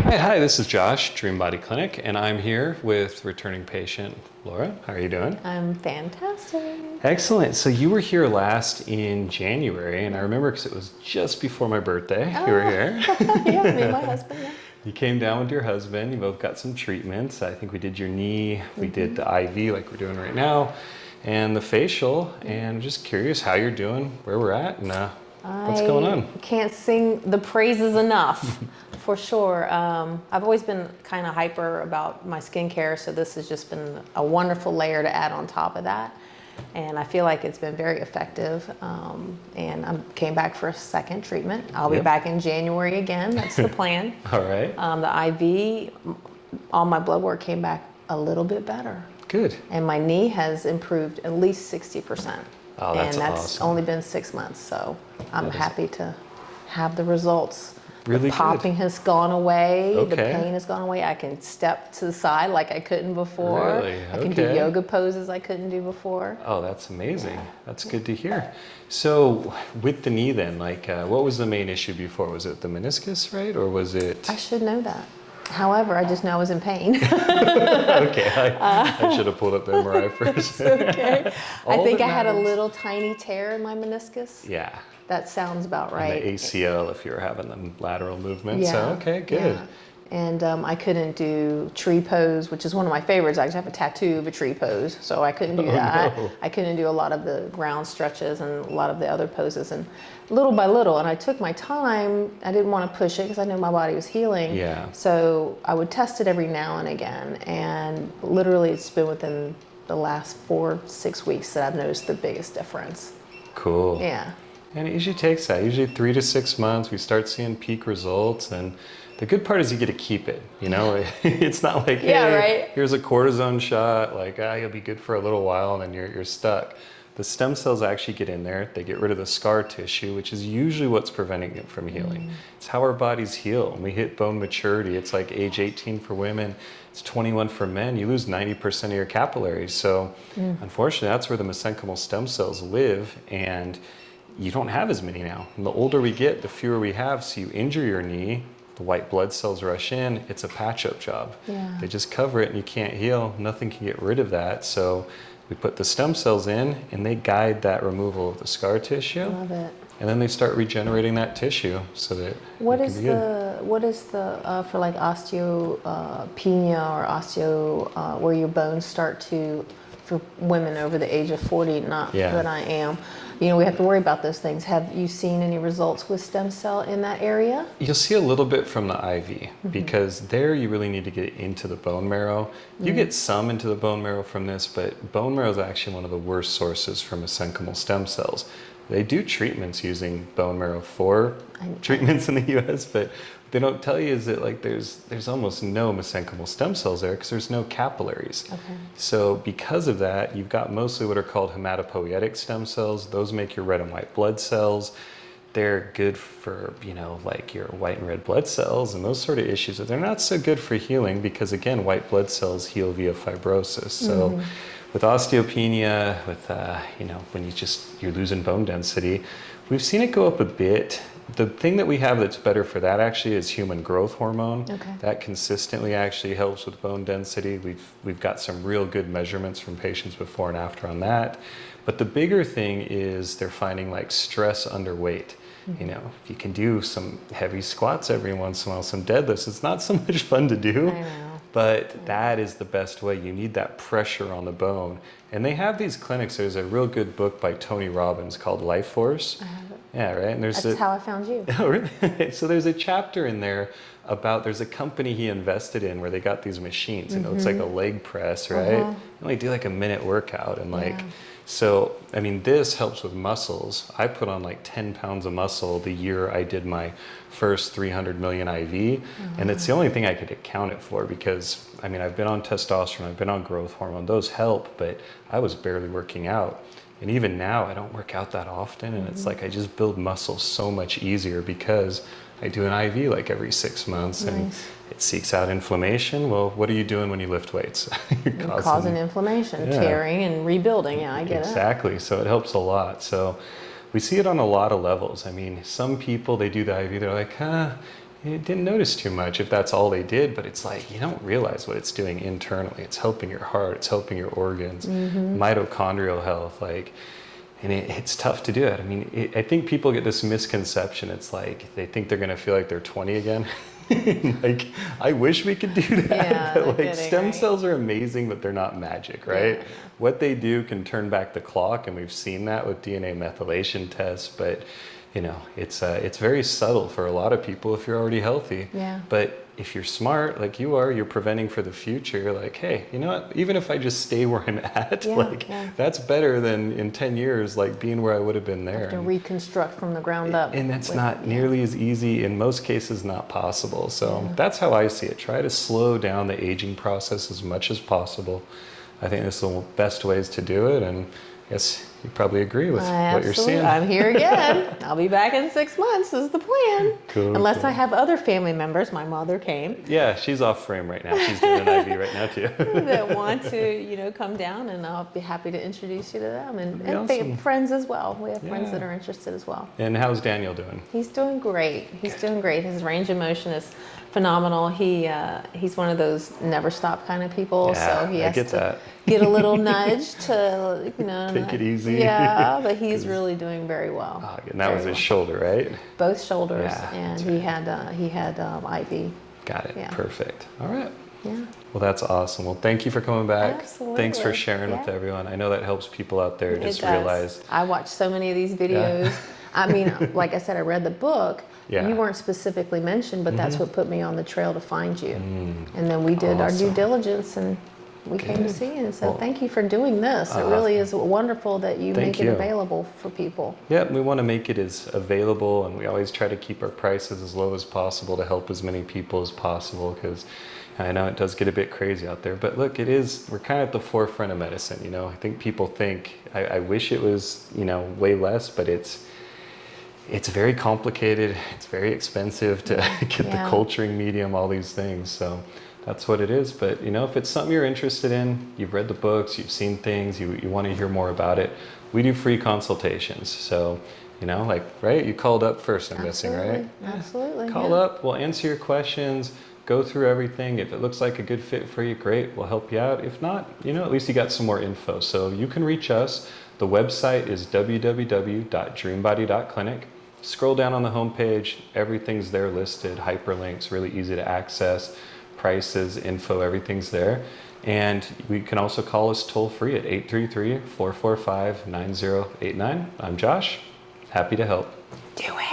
Hi, this is Josh, Dream Body Clinic, and I'm here with returning patient Laura. How are you doing? I'm fantastic. Excellent. So you were here last in January, and I remember because it was just before my birthday. You were here. Yeah, me and my husband. Yeah. You came down with your husband. You both got some treatments. I think we did your knee. We did the IV like we're doing right now, and the facial. And I'm just curious how you're doing, where we're at, and what's going on. I can't sing the praises enough, for sure. I've always been kind of hyper about my skincare, so this has just been a wonderful layer to add on top of that. And I feel like it's been very effective. And I came back for a second treatment. I'll be back in January again. That's the plan. All right. The IV, all my blood work came back a little bit better. Good. And my knee has improved at least 60%. Oh, that's and that's awesome. only been 6 months, so I'm happy to have the results. Really The popping has gone away. Okay. The pain has gone away. I can step to the side like I couldn't before. Really? I can do Okay. yoga poses I couldn't do before. Oh, that's amazing. That's good to hear. So with the knee then, like what was the main issue before? Was it the meniscus, right? Or was it? I should know that. However, I just know I was in pain. Okay, I should have pulled up the MRI first. Okay. I All think that I had a matters- little tiny tear in my meniscus. Yeah. That sounds about And right. the ACL if you're having the lateral movement. Yeah. So, okay, good. Yeah. And I couldn't do tree pose, which is one of my favorites. I actually have a tattoo of a tree pose, so I couldn't do that. No. I couldn't do a lot of the ground stretches and a lot of the other poses. And little by little, and I took my time. I didn't want to push it because I knew my body was healing. Yeah. So I would test it every now and again. And literally, it's been within the last 4-6 weeks that I've noticed the biggest difference. Cool. Yeah. And it usually takes that. Usually 3 to 6 months, we start seeing peak results. And the good part is you get to keep it. You know, it's not like, hey, Yeah, right. here's a cortisone shot. Like, you'll be good for a little while and then you're stuck. The stem cells actually get in there. They get rid of the scar tissue, which is usually what's preventing it from healing. It's how our bodies heal. When we hit bone maturity, it's like age 18 for women, it's 21 for men. You lose 90% of your capillaries. So unfortunately, that's where the mesenchymal stem cells live. And you don't have as many now. And the older we get, the fewer we have. So you injure your knee, the white blood cells rush in, it's a patch-up job. Yeah. They just cover it and you can't heal. Nothing can get rid of that. So we put the stem cells in and they guide that removal of the scar tissue. Love it. And then they start regenerating that tissue so that What it is can be good. for like osteopenia or osteo where your bones start to, for women over the age of 40, not Yeah. that I am, you know, we have to worry about those things. Have you seen any results with stem cell in that area? You'll see a little bit from the IV because there you really need to get into the bone marrow. You get some into the bone marrow from this, but bone marrow is actually one of the worst sources for mesenchymal stem cells. They do treatments using bone marrow for treatments in the US, but they don't tell you is that like there's almost no mesenchymal stem cells there because there's no capillaries. Okay. So because of that, you've got mostly what are called hematopoietic stem cells. Those make your red and white blood cells. They're good for, you know, like your white and red blood cells and those sort of issues. But they're not so good for healing because again, white blood cells heal via fibrosis. So with osteopenia, with, you know, when you're losing bone density, we've seen it go up a bit. The thing that we have that's better for that actually is human growth hormone. Okay. That consistently actually helps with bone density. We've got some real good measurements from patients before and after on that. But the bigger thing is they're finding like stress underweight. You know, if you can do some heavy squats every once in a while, some deadlifts, it's not so much fun to do. I know. But that is the best way. You need that pressure on the bone. And they have these clinics. There's a real good book by Tony Robbins called Life Force. I have it. Yeah, right? And there's That's how I found you. Oh, really? So there's a chapter in there about, there's a company he invested in where they got these machines and it looks like a leg press, right? You only do like a minute workout and like, so, I mean, this helps with muscles. I put on like 10 pounds of muscle the year I did my first 300 million IV. And it's the only thing I could account it for because, I mean, I've been on testosterone, I've been on growth hormone, those help, but I was barely working out. And even now, I don't work out that often. And it's like I just build muscle so much easier because I do an IV like every 6 months and it seeks out inflammation. Well, what are you doing when you lift weights? You're causing inflammation, tearing and rebuilding. Yeah, I get it. Exactly. So it helps a lot. So we see it on a lot of levels. I mean, some people, they do the IV, they're like, you didn't notice too much if that's all they did, but it's like you don't realize what it's doing internally. It's helping your heart, it's helping your organs, mitochondrial health, like, and it's tough to do it. I mean, I think people get this misconception. It's like they think they're going to feel like they're 20 again. Like, I wish we could do that. Yeah, but no like kidding, stem right? cells are amazing, but they're not magic, right? Yeah. What they do can turn back the clock, and we've seen that with DNA methylation tests. But you know, it's very subtle for a lot of people if you're already healthy. Yeah. But if you're smart, like you are, you're preventing for the future. You're like, hey, you know what? Even if I just stay where I'm at, that's better than in 10 years, like being where I would have been there. To reconstruct from the ground up. And that's not nearly as easy, in most cases not possible. So that's how I see it. Try to slow down the aging process as much as possible. I think this is the best ways to do it, and I guess you probably agree with what you're seeing. I'm here again. I'll be back in 6 months is the plan. Cool, Unless cool. I have other family members. My mother came. Yeah, she's off frame right now. She's doing an IV right now too. That want to, come down, and I'll be happy to introduce you to them, and awesome. Friends as well. We have friends that are interested as well. And how's Daniel doing? He's doing great. Doing great. His range of motion is phenomenal. He's one of those never stop kind of people, Yeah, so he has that. get a little nudge to Take it easy. Yeah, but he's really doing very well. Oh, and that was his shoulder, right? Both shoulders, Yeah, and he had IV. Got it. Yeah. Perfect. All right. Yeah. Well, that's awesome. Well, thank you for coming back. Absolutely. Thanks for sharing with everyone. I know that helps people out there just does. realize. I watched so many of these videos. I mean, like I said, I read the book. Yeah. You weren't specifically mentioned, but that's what put me on the trail to find you. And then we did our due diligence, and we came to see you and said, thank you for doing this. It really is wonderful that you make it available for people. Yeah, we want to make it as available, and we always try to keep our prices as low as possible to help as many people as possible, because I know it does get a bit crazy out there. But look, we're kind of at the forefront of medicine. I think people think, I wish it was, way less, but it's very complicated. It's very expensive to get the culturing medium, all these things. So that's what it is. But, if it's something you're interested in, you've read the books, you've seen things, you want to hear more about it, we do free consultations. So, right? You called up first, I'm guessing, right? Absolutely. Call up, we'll answer your questions, go through everything. If it looks like a good fit for you, great, we'll help you out. If not, at least you got some more info. So you can reach us. The website is www.dreambody.clinic. Scroll down on the homepage, everything's there listed, hyperlinks, really easy to access, prices, info, everything's there. And we can also call us toll free at 833-445-9089. I'm Josh, happy to help. Do it.